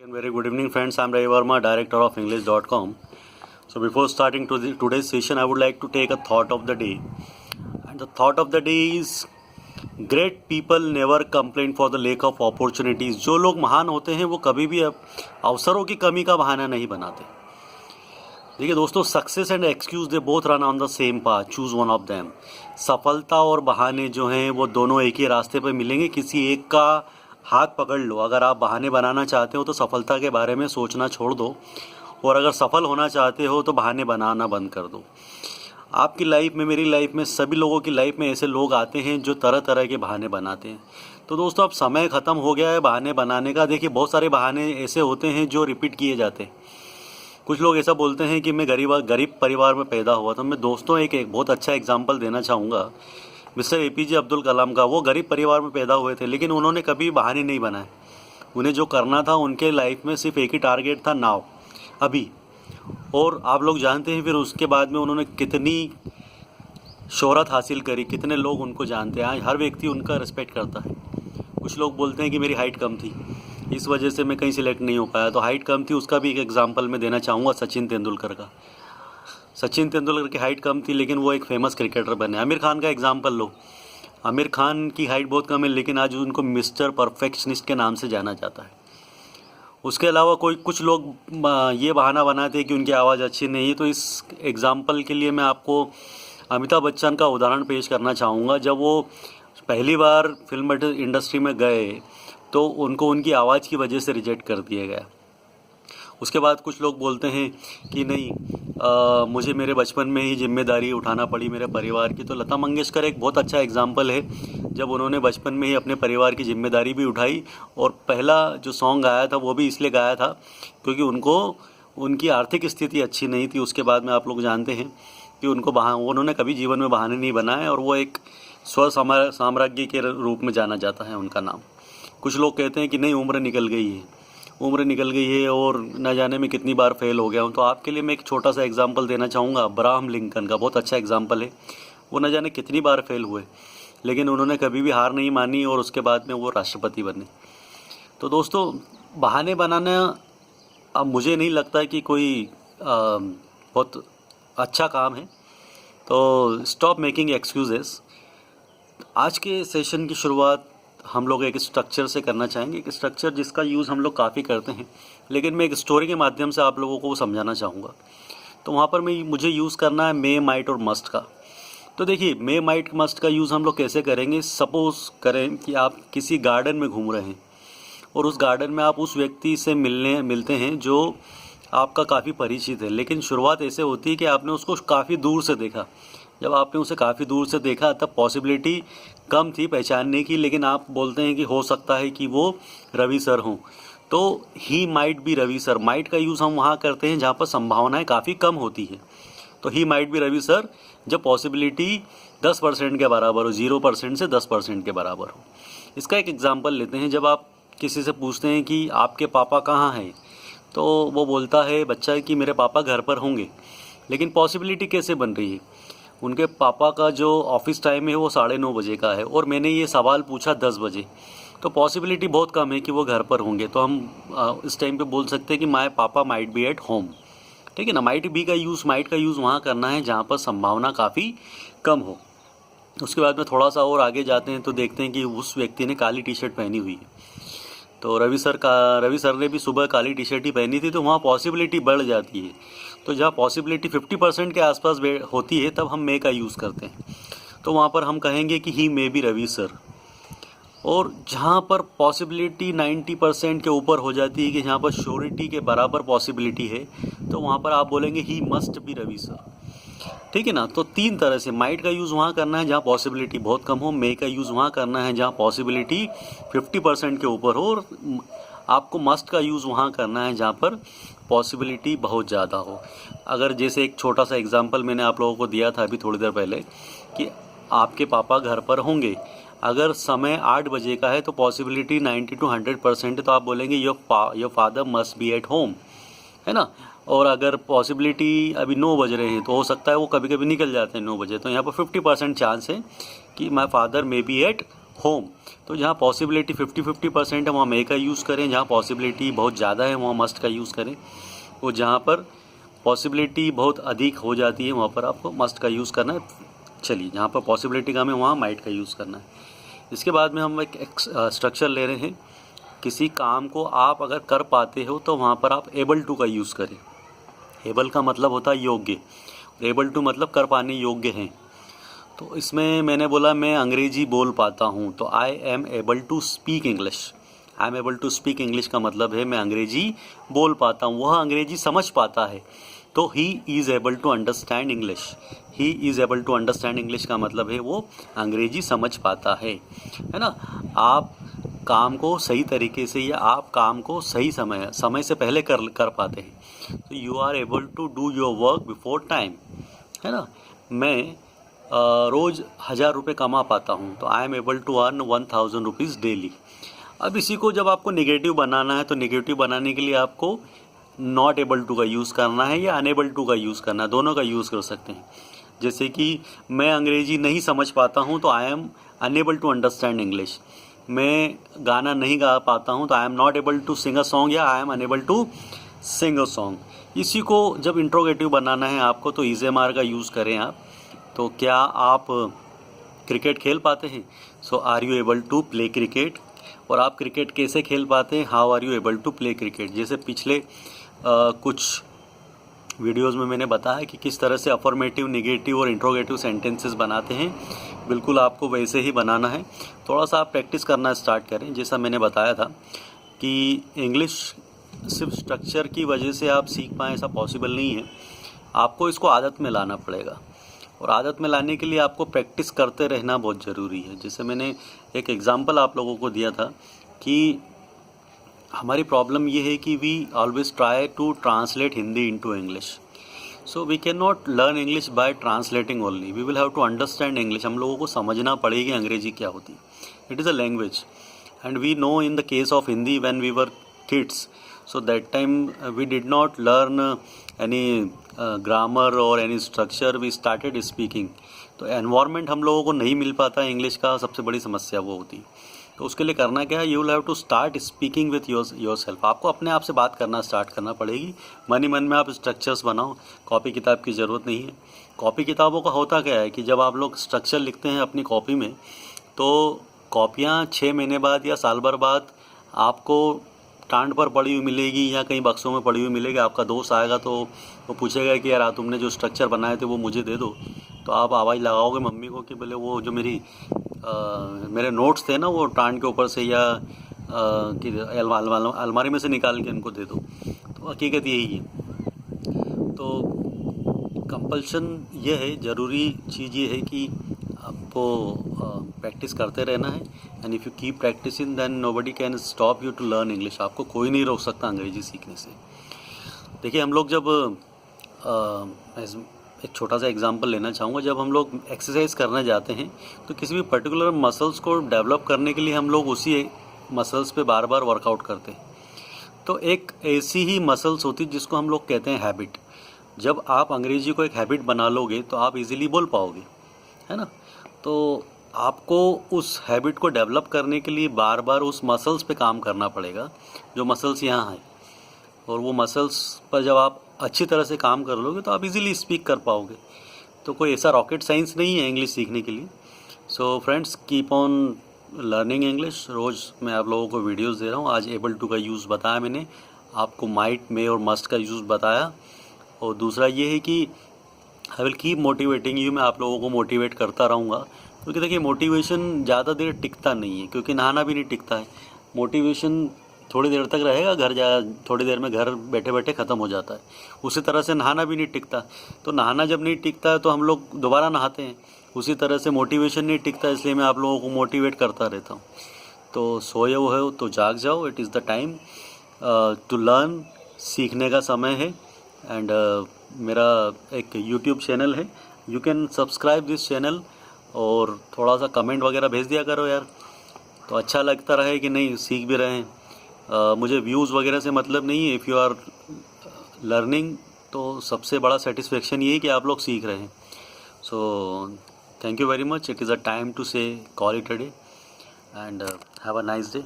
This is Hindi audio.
Very good evening, friends. I'm Ravi Verma, director of English.com. So, before starting today's session, I would like to take a thought of the day. And the thought of the day is great people never complain for the lack of opportunities. जो लोग महान होते हैं वो कभी भी अवसरों की कमी का बहाना नहीं बनाते. देखिए दोस्तों, success and excuse they both run on the same path, choose one of them. सफलता और बहाने जो हैं वो दोनों एक ही रास्ते पर मिलेंगे. किसी एक का हाथ पकड़ लो. अगर आप बहाने बनाना चाहते हो तो सफलता के बारे में सोचना छोड़ दो, और अगर सफल होना चाहते हो तो बहाने बनाना बंद कर दो. आपकी लाइफ में, मेरी लाइफ में, सभी लोगों की लाइफ में ऐसे लोग आते हैं जो तरह तरह के बहाने बनाते हैं. तो दोस्तों, अब समय ख़त्म हो गया है बहाने बनाने का. देखिए, बहुत सारे बहाने ऐसे होते हैं जो रिपीट किए जाते हैं. कुछ लोग ऐसा बोलते हैं कि मैं गरीब परिवार में पैदा हुआ था. मैं दोस्तों एक बहुत अच्छा एग्जाम्पल देना चाहूँगा मिस्टर APJ अब्दुल कलाम का. वो गरीब परिवार में पैदा हुए थे, लेकिन उन्होंने कभी बहाने नहीं बनाए. उन्हें जो करना था, उनके लाइफ में सिर्फ एक ही टारगेट था, नाव अभी. और आप लोग जानते हैं फिर उसके बाद में उन्होंने कितनी शोहरत हासिल करी, कितने लोग उनको जानते हैं. आज हर व्यक्ति उनका रिस्पेक्ट करता है. कुछ लोग बोलते हैं कि मेरी हाइट कम थी, इस वजह से मैं कहीं सिलेक्ट नहीं हो पाया. तो हाइट कम थी, उसका भी एक एग्जाम्पल मैं देना चाहूँगा सचिन तेंदुलकर का. सचिन तेंदुलकर की हाइट कम थी, लेकिन वो एक फेमस क्रिकेटर बने. आमिर खान का एग्जाम्पल लो. आमिर खान की हाइट बहुत कम है, लेकिन आज उनको मिस्टर परफेक्शनिस्ट के नाम से जाना जाता है. उसके अलावा कुछ लोग ये बहाना बनाते हैं कि उनकी आवाज़ अच्छी नहीं है. तो इस एग्जाम्पल के लिए मैं आपको अमिताभ बच्चन का उदाहरण पेश करना चाहूँगा. जब वो पहली बार फिल्म इंडस्ट्री में गए तो उनको उनकी आवाज़ की वजह से रिजेक्ट कर दिया गया. उसके बाद कुछ लोग बोलते हैं कि नहीं, मुझे मेरे बचपन में ही जिम्मेदारी उठाना पड़ी मेरे परिवार की. तो लता मंगेशकर एक बहुत अच्छा एग्जाम्पल है, जब उन्होंने बचपन में ही अपने परिवार की जिम्मेदारी भी उठाई, और पहला जो सॉन्ग गाया था वो भी इसलिए गाया था क्योंकि उनकी आर्थिक स्थिति अच्छी नहीं थी. उसके बाद में आप लोग जानते हैं कि उन्होंने कभी जीवन में बहाने नहीं बनाए, और वो एक साम्राज्य के रूप में जाना जाता है उनका नाम. कुछ लोग कहते हैं कि नहीं, उम्र निकल गई है और न जाने में कितनी बार फेल हो गया हूँ. तो आपके लिए मैं एक छोटा सा एग्जांपल देना चाहूँगा अब्राहम लिंकन का. बहुत अच्छा एग्जांपल है. वो न जाने कितनी बार फेल हुए, लेकिन उन्होंने कभी भी हार नहीं मानी, और उसके बाद में वो राष्ट्रपति बने. तो दोस्तों, बहाने बनाना अब मुझे नहीं लगता कि कोई बहुत अच्छा काम है. तो स्टॉप मेकिंग एक्सक्यूजेस. आज के सेशन की शुरुआत हम लोग एक स्ट्रक्चर से करना चाहेंगे. एक स्ट्रक्चर जिसका यूज़ हम लोग काफ़ी करते हैं, लेकिन मैं एक स्टोरी के माध्यम से आप लोगों को समझाना चाहूँगा. तो वहाँ पर मुझे यूज़ करना है मे, माइट और मस्ट का. तो देखिए, मे, माइट, मस्ट का यूज़ हम लोग कैसे करेंगे. सपोज़ करें कि आप किसी गार्डन में घूम रहे हैं, और उस गार्डन में आप उस व्यक्ति से मिलते हैं जो आपका काफ़ी परिचित है. लेकिन शुरुआत ऐसे होती है कि आपने उसको काफ़ी दूर से देखा. जब आपने उसे काफ़ी दूर से देखा तब पॉसिबिलिटी कम थी पहचानने की, लेकिन आप बोलते हैं कि हो सकता है कि वो रवि सर हों. तो he might be Ravi sir. Might का यूज़ हम वहाँ करते हैं जहाँ पर संभावनाएं काफ़ी कम होती है. तो he might be Ravi sir जब पॉसिबिलिटी 10% के बराबर हो, 0% से 10% के बराबर हो. इसका एक एग्जाम्पल लेते हैं. जब आप किसी से पूछते हैं कि आपके पापा कहाँ हैं, तो वो बोलता है बच्चा कि मेरे पापा घर पर होंगे. लेकिन पॉसिबिलिटी कैसे बन रही है. उनके पापा का जो ऑफिस टाइम है वो 9:30 बजे का है, और मैंने ये सवाल पूछा 10 बजे. तो पॉसिबिलिटी बहुत कम है कि वो घर पर होंगे. तो हम इस टाइम पे बोल सकते हैं कि माय पापा माइट बी एट होम. ठीक है ना. माइट का यूज़ वहाँ करना है जहाँ पर संभावना काफ़ी कम हो. उसके बाद में थोड़ा सा और आगे जाते हैं तो देखते हैं कि उस व्यक्ति ने काली टी शर्ट पहनी हुई है. तो रवि सर ने भी सुबह काली टी शर्ट ही पहनी थी. तो वहाँ पॉसिबिलिटी बढ़ जाती है. तो जहाँ पॉसिबिलिटी 50% के आसपास होती है, तब हम मे का यूज़ करते हैं. तो वहाँ पर हम कहेंगे कि ही मे बी रवि सर. और जहाँ पर पॉसिबिलिटी 90% के ऊपर हो जाती है, कि जहाँ पर श्योरिटी के बराबर पॉसिबिलिटी है, तो वहाँ पर आप बोलेंगे he must be Ravi sir. ठीक है ना. तो 3 तरह से माइट का यूज़ वहाँ करना है जहाँ पॉसिबिलिटी बहुत कम हो. मे का यूज़ वहाँ करना है जहाँ पॉसिबिलिटी 50% के ऊपर हो. और आपको मस्ट का यूज़ वहाँ करना है जहाँ पर पॉसिबिलिटी बहुत ज़्यादा हो. अगर जैसे एक छोटा सा एग्जांपल मैंने आप लोगों को दिया था अभी थोड़ी देर पहले, कि आपके पापा घर पर होंगे. अगर समय 8 बजे का है तो पॉसिबिलिटी 90 to 100% है. तो आप बोलेंगे your father must be at home, है ना. और अगर पॉसिबिलिटी अभी 9 बज रहे हैं तो हो सकता है वो कभी कभी निकल जाते हैं 9 बजे. तो यहाँ पर 50% चांस है कि my father may be at home, तो जहाँ पॉसिबिलिटी 50-50% है वहाँ मे का यूज़ करें, जहाँ पॉसिबिलिटी बहुत ज़्यादा है वहाँ मस्ट का यूज़ करें, वो जहाँ पर पॉसिबिलिटी बहुत अधिक हो जाती है वहाँ पर आपको मस्ट का यूज़ करना है। चलिए, जहाँ पर पॉसिबिलिटी कम है वहाँ माइट का यूज़ करना है। इसके बाद में हम एक स्ट्रक्चर ले रहे हैं, किसी काम को आप अगर कर पाते हो तो वहाँ पर आप एबल टू का यूज़ करें। एबल का मतलब होता है योग्य, एबल टू मतलब कर पाने योग्य हैं। तो इसमें मैंने बोला मैं अंग्रेजी बोल पाता हूँ, तो I am able to speak English. I am able to speak English का मतलब है मैं अंग्रेजी बोल पाता हूँ, वह अंग्रेजी समझ पाता है, तो he is able to understand English. He is able to understand English का मतलब है वो अंग्रेजी समझ पाता है ना। आप काम को सही तरीके से या आप काम को सही समय से पहले कर पाते हैं, तो you are able to do your work before time, है ना। मैं रोज़ 1000 रुपये कमा पाता हूँ, तो I am able to earn 1000 rupees daily. अब इसी को जब आपको नेगेटिव बनाना है तो नेगेटिव बनाने के लिए आपको नॉट एबल टू का यूज़ करना है या अनएबल टू का यूज़ करना है, दोनों का यूज़ कर सकते हैं। जैसे कि मैं अंग्रेजी नहीं समझ पाता हूँ तो I am unable to understand English. मैं गाना नहीं गा पाता हूँ तो I am not able to sing a song या I am unable to sing a song. इसी को जब इंट्रोगेटिव बनाना है आपको तो इज़-एम-आर का यूज़ करें आप। तो क्या आप क्रिकेट खेल पाते हैं? So are you able to play cricket. और आप क्रिकेट कैसे खेल पाते हैं? How are you able to play cricket. जैसे पिछले कुछ वीडियोज़ में मैंने बताया कि किस तरह से अफर्मेटिव, नेगेटिव और इंट्रोगेटिव सेंटेंसेस बनाते हैं, बिल्कुल आपको वैसे ही बनाना है। थोड़ा सा आप प्रैक्टिस करना स्टार्ट करें। जैसा मैंने बताया था कि इंग्लिश सिर्फ स्ट्रक्चर की वजह से आप सीख पाएँ ऐसा पॉसिबल नहीं है, आपको इसको आदत में लाना पड़ेगा। और आदत में लाने के लिए आपको प्रैक्टिस करते रहना बहुत ज़रूरी है। जैसे मैंने एक एग्ज़ाम्पल आप लोगों को दिया था कि हमारी प्रॉब्लम ये है कि we always try to translate Hindi into English. So we can not learn English by translating only, we will have to understand English. हम लोगों को समझना पड़ेगी अंग्रेजी क्या होती है। It is a language and we know in the case of Hindi when we were kids, so that time we did not learn any grammar or any structure, we started speaking। तो एनवायरनमेंट हम लोगों को नहीं मिल पाता इंग्लिश का, सबसे बड़ी समस्या वो होती है। तो उसके लिए करना क्या है, you will have to start speaking with your self. आपको अपने आप से बात करना स्टार्ट करना पड़ेगी। मन ही मन में आप स्ट्रक्चर्स बनाओ, कॉपी किताब की ज़रूरत नहीं है। कॉपी किताबों का होता क्या है कि जब आप लोग स्ट्रक्चर लिखते हैं अपनी कॉपी में, तो कॉपियाँ 6 महीने बाद या साल भर बाद आपको टांड पर पड़ी हुई मिलेगी या कहीं बक्सों में पड़ी हुई मिलेगी। आपका दोस्त आएगा तो वो पूछेगा कि यार तुमने जो स्ट्रक्चर बनाए थे वो मुझे दे दो। तो आप आवाज़ लगाओगे मम्मी को कि बोले वो जो मेरे नोट्स थे ना वो टांड के ऊपर से या कि अलमारी में से निकाल के इनको दे दो। तो हकीकत यही है। तो कंपल्शन ये है, ज़रूरी चीज़ ये है कि आपको प्रैक्टिस करते रहना है। And if you keep practicing then nobody can stop you to learn English. आपको कोई नहीं रोक सकता अंग्रेजी सीखने से। देखिए, हम लोग जब एक छोटा सा एग्जांपल लेना चाहूँगा, जब हम लोग एक्सरसाइज करने जाते हैं तो किसी भी पर्टिकुलर मसल्स को डेवलप करने के लिए हम लोग उसी मसल्स पे बार बार वर्कआउट करते हैं। तो एक ऐसी ही मसल्स होती जिसको हम लोग कहते हैं हैबिट। जब आप अंग्रेजी को एक हैबिट बना लोगे तो आप इजीली बोल पाओगे, है ना। तो आपको उस हैबिट को डेवलप करने के लिए बार बार उस मसल्स पे काम करना पड़ेगा जो मसल्स यहाँ हैं। और वो मसल्स पर जब आप अच्छी तरह से काम कर लोगे तो आप इजीली स्पीक कर पाओगे। तो कोई ऐसा रॉकेट साइंस नहीं है इंग्लिश सीखने के लिए। So friends, keep on learning English. रोज़ मैं आप लोगों को वीडियोस दे रहा हूँ। आज एबल टू का यूज़ बताया मैंने आपको, माइट, मे और मस्ट का यूज़ बताया। और दूसरा ये है कि I will keep motivating you. मैं आप लोगों को मोटिवेट करता रहूँगा, क्योंकि देखिए मोटिवेशन ज़्यादा देर टिकता नहीं है, क्योंकि नहाना भी नहीं टिकता है। मोटिवेशन थोड़ी देर तक रहेगा, थोड़ी देर में घर बैठे बैठे ख़त्म हो जाता है। उसी तरह से नहाना भी नहीं टिकता। तो नहाना जब नहीं टिकता है तो हम लोग दोबारा नहाते हैं। उसी तरह से मोटिवेशन नहीं टिकता, इसलिए मैं आप लोगों को मोटिवेट करता रहता हूँ। तो सोए हो तो जाग जाओ। It is the time to learn. सीखने का समय है। एंड मेरा एक यूट्यूब चैनल है, you can subscribe this channel. और थोड़ा सा कमेंट वगैरह भेज दिया करो यार, तो अच्छा लगता रहे कि नहीं सीख भी रहे हैं। मुझे व्यूज़ वगैरह से मतलब नहीं है। इफ़ यू आर लर्निंग तो सबसे बड़ा सेटिस्फेक्शन ये है कि आप लोग सीख रहे हैं। So thank you very much. It is a time to say call it a day. and have a nice day.